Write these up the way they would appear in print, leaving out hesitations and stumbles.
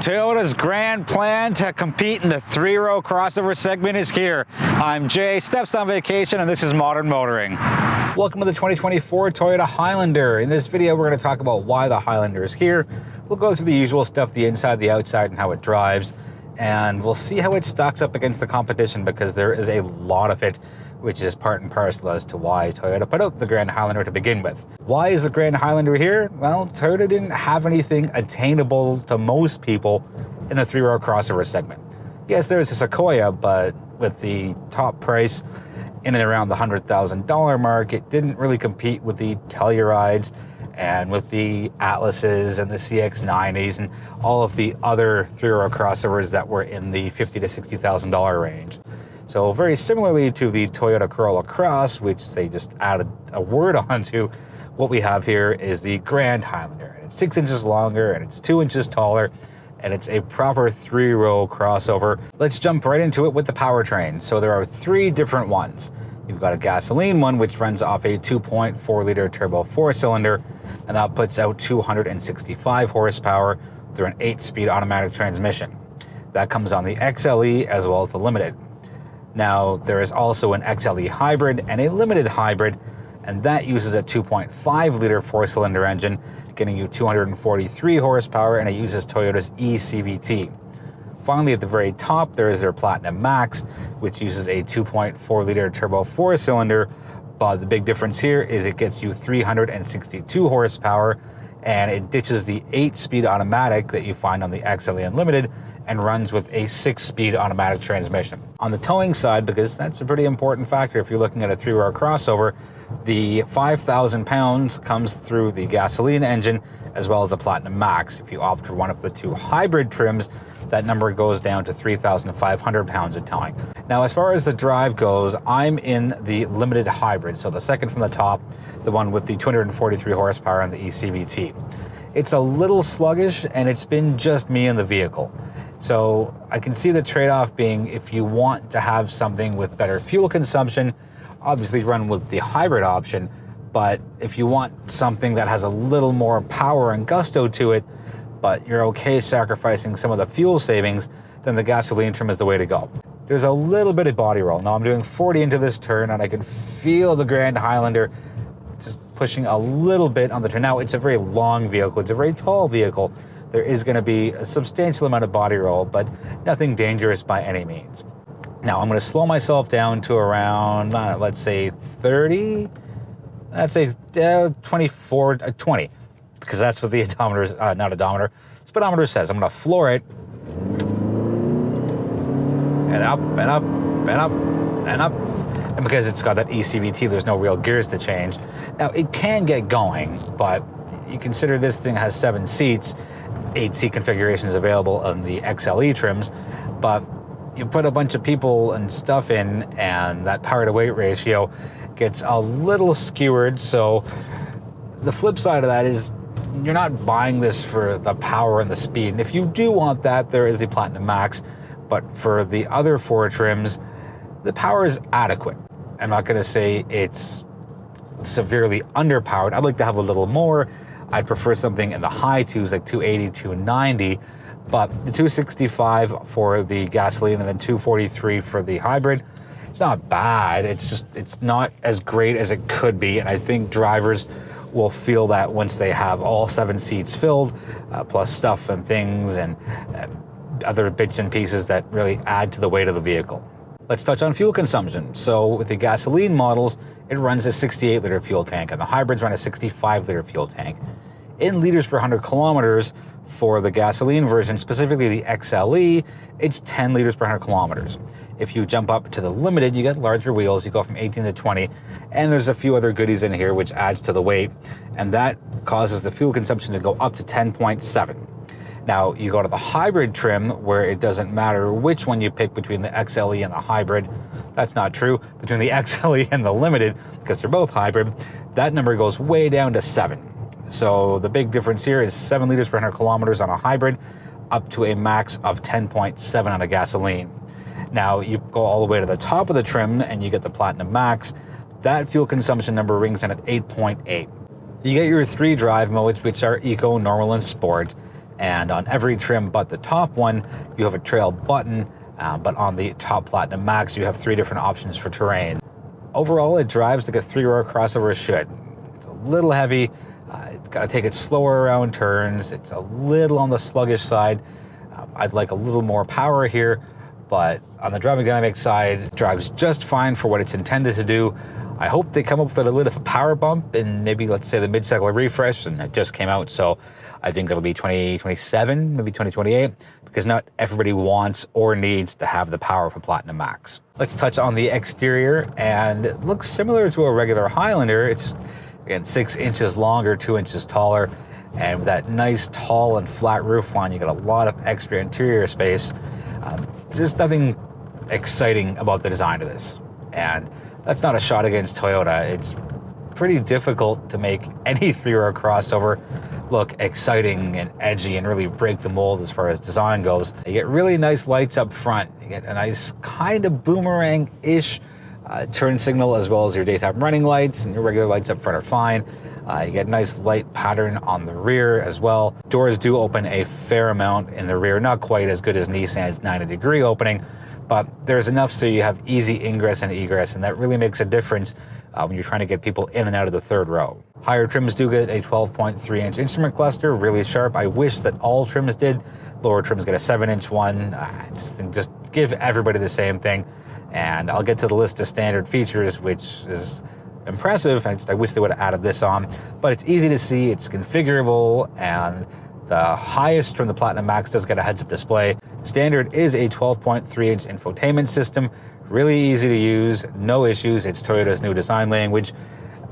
Toyota's grand plan to compete in the three-row crossover segment is here. I'm Jay, Steph's on vacation, and this is Modern Motoring. Welcome to the 2024 Toyota Highlander. In this video, we're going to talk about why the Highlander is here. We'll go through the usual stuff, the inside, the outside, and how it drives. And we'll see how it stacks up against the competition, because there is a lot of it, which is part and parcel as to why Toyota put out the Grand Highlander to begin with. Why is the Grand Highlander here? Well, Toyota didn't have anything attainable to most people in the three-row crossover segment. Yes, there's a Sequoia, but with the top price in and around the $100,000 mark, it didn't really compete with the Tellurides and with the Atlases and the CX-90s and all of the other three-row crossovers that were in the $50,000 to $60,000 range. So very similarly to the Toyota Corolla Cross, which they just added a word onto, what we have here is the Grand Highlander. It's 6 inches longer and it's 2 inches taller, and it's a proper three-row crossover. Let's jump right into it with the powertrain. So there are three different ones. You've got a gasoline one, which runs off a 2.4-liter turbo four-cylinder, and that puts out 265 horsepower through an 8-speed automatic transmission. That comes on the XLE as well as the Limited. Now, there is also an XLE hybrid and a Limited hybrid, and that uses a 2.5-liter four-cylinder engine, getting you 243 horsepower, and it uses Toyota's eCVT. Finally, at the very top, there is their Platinum Max, which uses a 2.4-liter turbo four-cylinder, but the big difference here is it gets you 362 horsepower, and it ditches the 8-speed automatic that you find on the XLE Unlimited and runs with a 6-speed automatic transmission. On the towing side, because that's a pretty important factor if you're looking at a three-row crossover, the 5,000 pounds comes through the gasoline engine as well as the Platinum Max. If you opt for one of the two hybrid trims, that number goes down to 3,500 pounds of towing. Now, as far as the drive goes, I'm in the Limited hybrid, so the second from the top, the one with the 243 horsepower and the eCVT. It's a little sluggish, and it's been just me in the vehicle. So I can see the trade-off being, if you want to have something with better fuel consumption, obviously run with the hybrid option. But if you want something that has a little more power and gusto to it, but you're okay sacrificing some of the fuel savings, then the gasoline trim is the way to go. There's a little bit of body roll. Now I'm doing 40 into this turn, and I can feel the Grand Highlander just pushing a little bit on the turn. Now, it's a very long vehicle. It's a very tall vehicle. There is going to be a substantial amount of body roll, but nothing dangerous by any means. Now, I'm going to slow myself down to around, let's say 30, let's say 24, 20, because that's what the speedometer says. I'm going to floor it, and up, and up, and up, and up. And because it's got that eCVT, there's no real gears to change. Now, it can get going, but you consider this thing has 7 seats, 8-seat configurations available on the XLE trims, but you put a bunch of people and stuff in, and that power to weight ratio gets a little skewered. So the flip side of that is you're not buying this for the power and the speed. And if you do want that, there is the Platinum Max, but for the other 4 trims, the power is adequate. I'm not going to say it's severely underpowered. I'd like to have a little more. I'd prefer something in the high 2s, like 280, 290, but the 265 for the gasoline and then 243 for the hybrid, it's not bad. It's not as great as it could be, and I think drivers will feel that once they have all 7 seats filled, plus stuff and things and other bits and pieces that really add to the weight of the vehicle. Let's touch on fuel consumption. So with the gasoline models, it runs a 68-liter fuel tank, and the hybrids run a 65-liter fuel tank. In liters per 100 kilometers for the gasoline version, specifically the XLE, it's 10 liters per 100 kilometers. If you jump up to the Limited, you get larger wheels, you go from 18 to 20, and there's a few other goodies in here which adds to the weight, and that causes the fuel consumption to go up to 10.7. Now, you go to the hybrid trim, where it doesn't matter which one you pick between the XLE and the hybrid. That's not true. Between the XLE and the Limited, because they're both hybrid, that number goes way down to 7. So the big difference here is 7 liters per 100 kilometers on a hybrid, up to a max of 10.7 on a gasoline. Now, you go all the way to the top of the trim, and you get the Platinum Max. That fuel consumption number rings in at 8.8. You get your 3 drive modes, which are Eco, Normal, and Sport. And on every trim but the top one, you have a trail button, but on the top Platinum Max, you have 3 different options for terrain. Overall, it drives like a 3-row crossover should. It's a little heavy, gotta take it slower around turns, it's a little on the sluggish side. I'd like a little more power here, but on the driving dynamic side, it drives just fine for what it's intended to do. I hope they come up with a little bit of a power bump in maybe, let's say, the mid-cycle refresh, and that just came out, so I think it'll be 2027, maybe 2028, because not everybody wants or needs to have the power of a Platinum Max. Let's touch on the exterior, and it looks similar to a regular Highlander. It's, again, 6 inches longer, 2 inches taller, and with that nice tall and flat roof line, you got a lot of extra interior space. There's nothing exciting about the design of this, and that's not a shot against Toyota. It's pretty difficult to make any 3-row crossover look exciting and edgy and really break the mold as far as design goes. You get really nice lights up front. You get a nice kind of boomerang-ish turn signal, as well as your daytime running lights, and your regular lights up front are fine. You get a nice light pattern on the rear as well. Doors do open a fair amount in the rear, not quite as good as Nissan's 90-degree opening, but there's enough so you have easy ingress and egress, and that really makes a difference when you're trying to get people in and out of the 3rd row. Higher trims do get a 12.3-inch instrument cluster, really sharp. I wish that all trims did. Lower trims get a 7-inch one. I just think just give everybody the same thing. And I'll get to the list of standard features, which is impressive. I wish they would have added this on, but it's easy to see, it's configurable, and the highest from the Platinum Max does get a heads-up display. Standard is a 12.3-inch infotainment system, really easy to use, no issues. It's Toyota's new design language.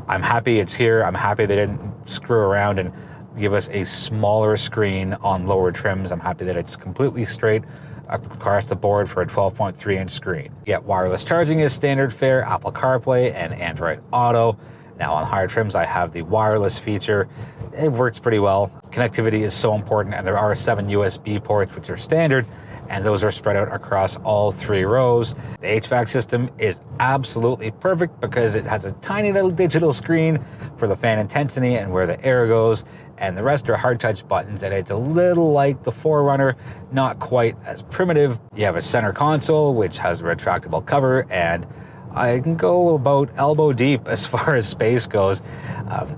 I'm happy it's here. I'm happy they didn't screw around and give us a smaller screen on lower trims. I'm happy that it's completely straight across the board for a 12.3-inch screen. Yet wireless charging is standard fare, Apple CarPlay, and Android Auto. Now on higher trims, I have the wireless feature. It works pretty well. Connectivity is so important, and there are 7 USB ports, which are standard, and those are spread out across all 3 rows. The HVAC system is absolutely perfect because it has a tiny little digital screen for the fan intensity and where the air goes, and the rest are hard touch buttons, and it's a little like the 4Runner, not quite as primitive. You have a center console, which has a retractable cover, and I can go about elbow deep as far as space goes.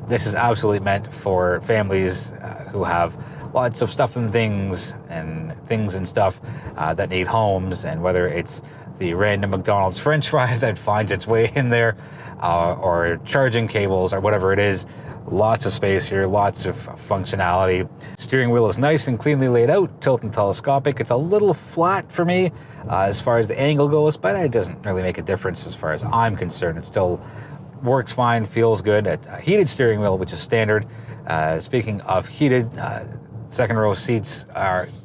This is absolutely meant for families who have lots of stuff and things and stuff that need homes, and whether it's the random McDonald's French fry that finds its way in there, or charging cables or whatever it is. Lots of space here, lots of functionality. Steering wheel is nice and cleanly laid out, tilt and telescopic. It's a little flat for me as far as the angle goes, but it doesn't really make a difference as far as I'm concerned. It still works fine, feels good. A heated steering wheel, which is standard. Speaking of heated, second row seats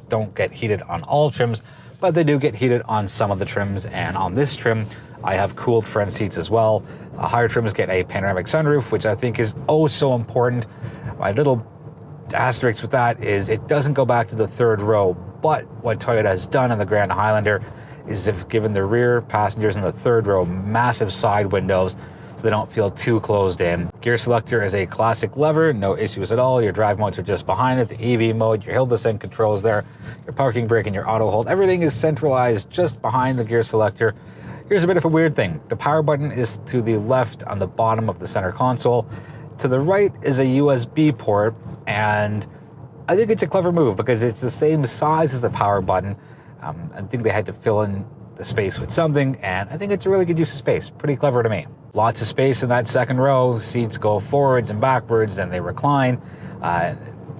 don't get heated on all trims, but they do get heated on some of the trims, and on this trim, I have cooled front seats as well. Higher trims get a panoramic sunroof, which I think is oh so important. My little asterisk with that is it doesn't go back to the 3rd row, but what Toyota has done in the Grand Highlander is they've given the rear passengers in the 3rd row massive side windows so they don't feel too closed in. Gear selector is a classic lever, no issues at all. Your drive modes are just behind it. The EV mode, your hill descent controls there, your parking brake and your auto hold, everything is centralized just behind the gear selector. Here's a bit of a weird thing. The power button is to the left on the bottom of the center console. To the right is a USB port, and I think it's a clever move because it's the same size as the power button. I think they had to fill in the space with something, and I think it's a really good use of space. Pretty clever to me. Lots of space in that 2nd row. Seats go forwards and backwards, and they recline.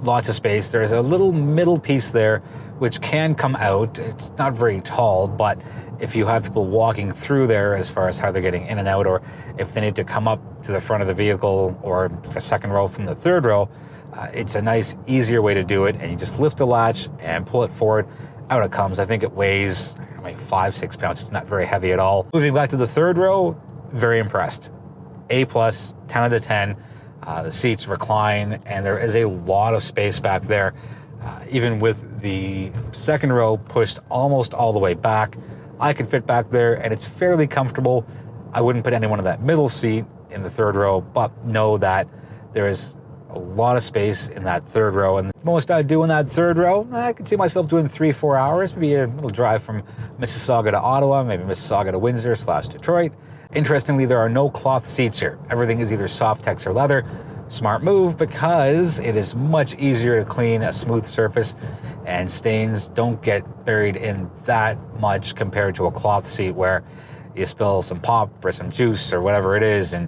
Lots of space. There's a little middle piece there which can come out. It's not very tall, but if you have people walking through there as far as how they're getting in and out, or if they need to come up to the front of the vehicle or the 2nd row from the 3rd row, it's a nice, easier way to do it. And you just lift the latch and pull it forward. Out it comes. I think it weighs like 5-6 pounds. It's not very heavy at all. Moving back to the 3rd row, very impressed. A+, 10 out of 10. The seats recline, and there is a lot of space back there. Even with the 2nd row pushed almost all the way back, I could fit back there, and it's fairly comfortable. I wouldn't put anyone in that middle seat in the 3rd row, but know that there is a lot of space in that third row. And the most I do in that third row, I can see myself doing 3-4 hours, maybe a little drive from Mississauga to Ottawa, maybe Mississauga to Windsor / Detroit. Interestingly, there are no cloth seats here. Everything is either Softex or leather. Smart move, because it is much easier to clean a smooth surface, and stains don't get buried in that much compared to a cloth seat where you spill some pop or some juice or whatever it is, and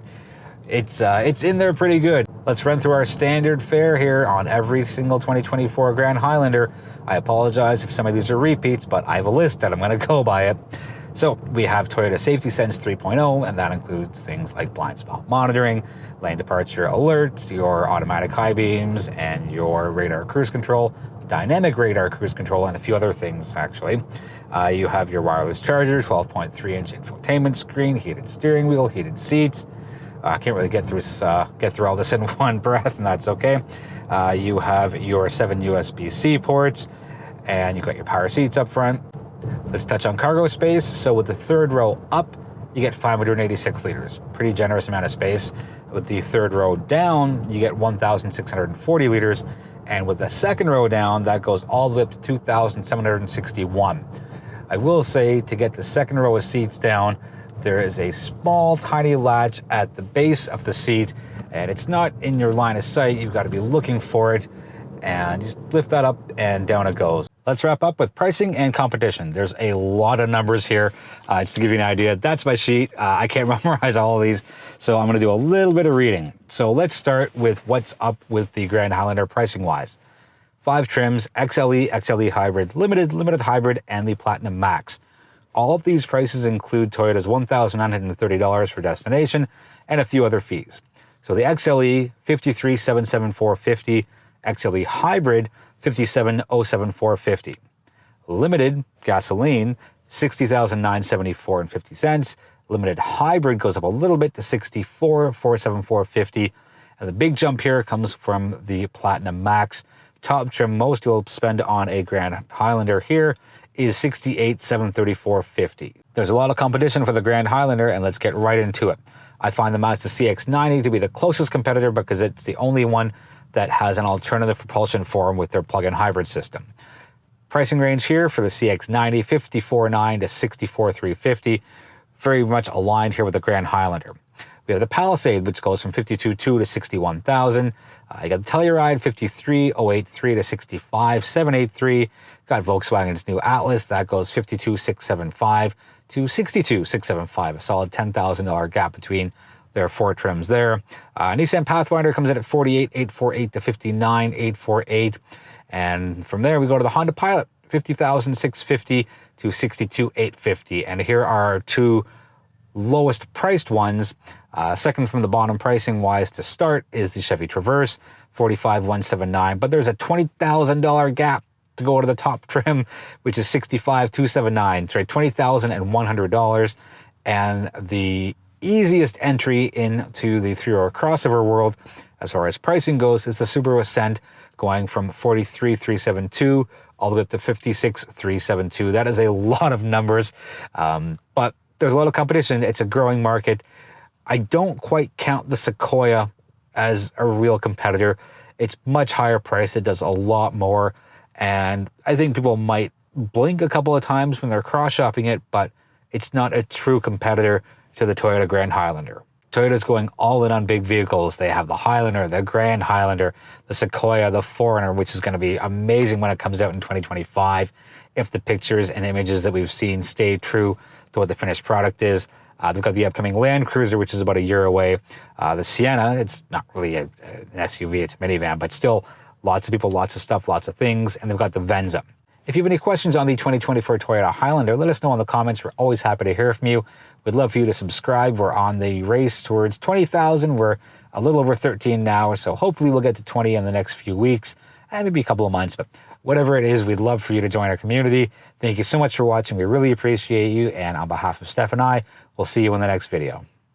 it's in there pretty good. Let's run through our standard fare here on every single 2024 Grand Highlander. I apologize if some of these are repeats, but I have a list and I'm going to go by it. So we have Toyota Safety Sense 3.0, and that includes things like blind spot monitoring, lane departure alert, your automatic high beams, and your radar cruise control, dynamic radar cruise control, and a few other things actually. You have your wireless charger, 12.3-inch infotainment screen, heated steering wheel, heated seats. I can't really get through all this in one breath, and that's okay. You have your 7 USB-C ports, and you've got your power seats up front. Let's touch on cargo space. So with the third row up, you get 586 liters. Pretty generous amount of space. With the third row down, you get 1,640 liters. And with the second row down, that goes all the way up to 2,761. I will say, to get the second row of seats down, there is a small, tiny latch at the base of the seat, and it's not in your line of sight. You've got to be looking for it, and just lift that up and down it goes. Let's wrap up with pricing and competition. There's a lot of numbers here. Just to give you an idea, that's my sheet. I can't memorize all of these, so I'm going to do a little bit of reading. So let's start with what's up with the Grand Highlander pricing-wise. 5 trims: XLE, XLE Hybrid, Limited Hybrid, and the Platinum Max. All of these prices include Toyota's $1,930 for destination and a few other fees. So the XLE, $53,774.50, XLE Hybrid, $57,074.50. Limited gasoline, $60,974.50. Limited Hybrid goes up a little bit to $64,474.50. And the big jump here comes from the Platinum Max. Top trim most you'll spend on a Grand Highlander here is $68,734.50. There's a lot of competition for the Grand Highlander, and let's get right into it. I find the Mazda CX-90 to be the closest competitor because it's the only one that has an alternative propulsion form with their plug-in hybrid system. Pricing range here for the CX-90, $54,900 to $64,350, very much aligned here with the Grand Highlander. We have the Palisade, which goes from $52,200 to $61,000. You got the Telluride, $53,083 to $65,783. Got Volkswagen's new Atlas, that goes $52,675 to $62,675. A solid $10,000 gap between their 4 trims there. Nissan Pathfinder comes in at $48,848 to $59,848. And from there, we go to the Honda Pilot, $50,650 to $62,850. And here are our 2 lowest priced ones. Second from the bottom pricing wise to start is the Chevy Traverse, $45,179. But there's a $20,000 gap to go to the top trim, which is $65,279. Sorry, $20,100. And the easiest entry into the 3-row crossover world as far as pricing goes is the Subaru Ascent, going from $43,372 all the way up to $56,372. That is a lot of numbers, but there's a lot of competition. It's a growing market. I don't quite count the Sequoia as a real competitor. It's much higher priced. It does a lot more, and I think people might blink a couple of times when they're cross-shopping it, but it's not a true competitor to the Toyota Grand Highlander. Toyota's going all in on big vehicles. They have the Highlander, the Grand Highlander, the Sequoia, the 4Runner, which is going to be amazing when it comes out in 2025, if the pictures and images that we've seen stay true to what the finished product is. They've got the upcoming Land Cruiser, which is about a year away. The Sienna, it's not really an SUV, it's a minivan, but still lots of people, lots of stuff, lots of things. And they've got the Venza. If you have any questions on the 2024 Toyota Highlander, let us know in the comments. We're always happy to hear from you. We'd love for you to subscribe. We're on the race towards 20,000. We're a little over 13 now, so hopefully we'll get to 20 in the next few weeks, and maybe a couple of months. But whatever it is, we'd love for you to join our community. Thank you so much for watching. We really appreciate you. And on behalf of Steph and I, we'll see you in the next video.